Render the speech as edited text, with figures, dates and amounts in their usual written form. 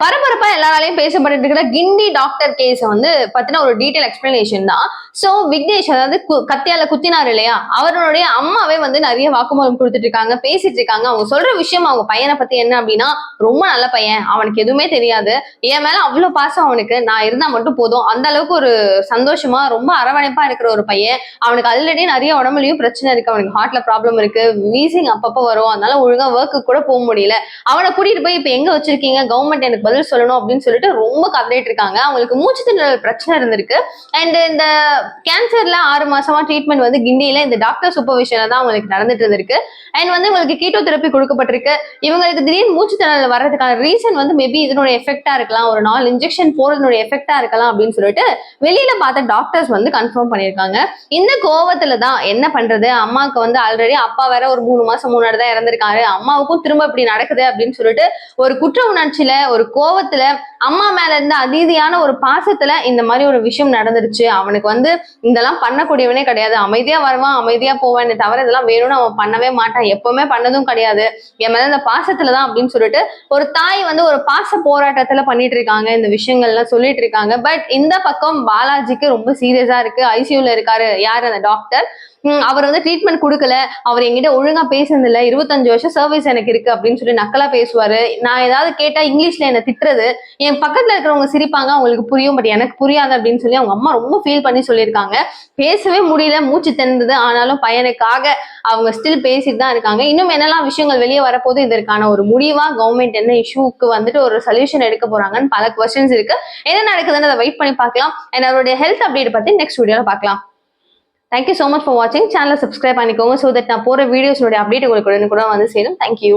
பரபரப்பா எல்லாராலையும் பேசப்பட்டு இருக்கிற கிண்டி டாக்டர் கேஸ் வந்து பத்தின ஒரு டீடைல் எக்ஸ்பிளனேஷன் தான். சோ விக்னேஷ் அதாவது கத்தியால குத்தினார் இல்லையா, அவருடைய அம்மாவே வந்து நிறைய வாக்குமூலம் கொடுத்துட்டு இருக்காங்க, பேசிட்டு இருக்காங்க. அவங்க சொல்ற விஷயம் அவங்க பையனை பத்தி என்ன அப்படின்னா, ரொம்ப நல்ல பையன், அவனுக்கு எதுவுமே தெரியாது, என் மேல அவ்வளவு பாசம் அவனுக்கு, நான் இருந்தா மட்டும் போதும், அந்த அளவுக்கு ஒரு சந்தோஷமா ரொம்ப அரவணைப்பா இருக்கிற ஒரு பையன். அவனுக்கு ஆல்ரெடி நிறைய உடம்புலயும் பிரச்சனை இருக்கு, அவனுக்கு ஹார்ட்ல ப்ராப்ளம் இருக்கு, வீசிங் அப்பப்போ வரும், அதனால ஒழுங்கா ஒர்க்கு கூட போக முடியல. அவனை கூட்டிட்டு போய் இப்ப எங்க வச்சிருக்கீங்க, கவர்மெண்ட் எனக்கு பதில் சொல்லணும் அப்படின்னு சொல்லிட்டு ரொம்ப கதறிட்டு இருக்காங்க. அவங்களுக்கு மூச்சு திணறல் பிரச்சனை இருந்திருக்கு. அண்ட் இந்த கேன்சர்ல 6 மாசமா ட்ரீட்மெண்ட் வந்து கிண்டியில இந்த டாக்டர் சூப்பர்விஷன்ல தான் அவங்களுக்கு நடந்துட்டு இருந்திருக்கு. அண்ட் வந்து இவங்களுக்கு கீட்டோ தெரப்பி கொடுக்கப்பட்டிருக்கு. இவங்களுக்கு திடீர்னு மூச்சு திணறல் வர்றதுக்கான ரீசன் வந்து மேபி இதனுடைய எஃபெக்டா இருக்கலாம், ஒரு 4 இன்ஜெக்ஷன் போறதுனுடைய எஃபெக்டா இருக்கலாம் அப்படின்னு சொல்லிட்டு வெளியில பார்த்த டாக்டர்ஸ் வந்து கன்ஃபார்ம் பண்ணியிருக்காங்க. இந்த கோவத்துல தான் என்ன பண்றது, அம்மாவுக்கு வந்து ஆல்ரெடி அப்பா வேற ஒரு 3 மாசம் முன்னாடி தான் இறந்திருக்காரு, அம்மாவுக்கும் திரும்ப இப்படி நடக்குது அப்படின்னு சொல்லிட்டு ஒரு குற்ற உணர்ச்சியில ஒரு கோவத்துல அம்மா மேல இருந்த அதீதியான ஒரு பாசத்துல இந்த மாதிரி ஒரு விஷயம் நடந்துருச்சு. அவனுக்கு வந்து இதெல்லாம் பண்ணக்கூடியவனே கிடையாது, அமைதியா வருவான் அமைதியா போவான், தவிர இதெல்லாம் வேணும்னு அவன் பண்ணவே மாட்டான், எப்பவுமே பண்ணதும் கிடையாது, என் மேல இந்த பாசத்துலதான் அப்படின்னு சொல்லிட்டு ஒரு தாய் வந்து ஒரு பாச போராட்டத்துல பண்ணிட்டு இருக்காங்க, இந்த விஷயங்கள்லாம் சொல்லிட்டு இருக்காங்க. பட் இந்த பக்கம் பாலாஜிக்கு ரொம்ப சீரியஸா இருக்கு, ஐசியூல இருக்காரு யாரு அந்த டாக்டர். அவர் வந்து ட்ரீட்மெண்ட் கொடுக்கல, அவர் என்கிட்ட ஒழுங்கா பேசுனது இல்ல, 25 வருஷம் சர்வீஸ் எனக்கு இருக்கு அப்படின்னு சொல்லி நக்கலா பேசுவாரு, நான் ஏதாவது கேட்டா இங்கிலீஷ்ல என்ன திட்டுறது, என் பக்கத்துல இருக்கிறவங்க சிரிப்பாங்க அவங்களுக்கு புரியும், பட் எனக்கு புரியாது அப்படின்னு சொல்லி அவங்க அம்மா ரொம்ப ஃபீல் பண்ணி சொல்லியிருக்காங்க. பேசவே முடியல, மூச்சு திணறுது, ஆனாலும் பையனுக்காக அவங்க ஸ்டில் பேசிட்டு தான் இருக்காங்க. இன்னும் என்னெல்லாம் விஷயங்கள் வெளியே வரப்போது, இதற்கான ஒரு முடிவா கவர்மெண்ட் என்ன இஷ்யூக்கு வந்துட்டு ஒரு சொல்யூஷன் எடுக்க போறாங்கன்னு பல கொஸ்டின்ஸ் இருக்கு. என்ன நடக்குதுன்னு அதை வெயிட் பண்ணி பார்க்கலாம். அண்ட் அவருடைய ஹெல்த் அப்டேட் பத்தி நெக்ஸ்ட் வீடியோல பார்க்கலாம். Thank you so much for watching. Channel subscribe பண்ணிக்கோங்க so that நான் போற வீடியோஸ் update உங்களுக்கு கூட வந்து சேரும். Thank you.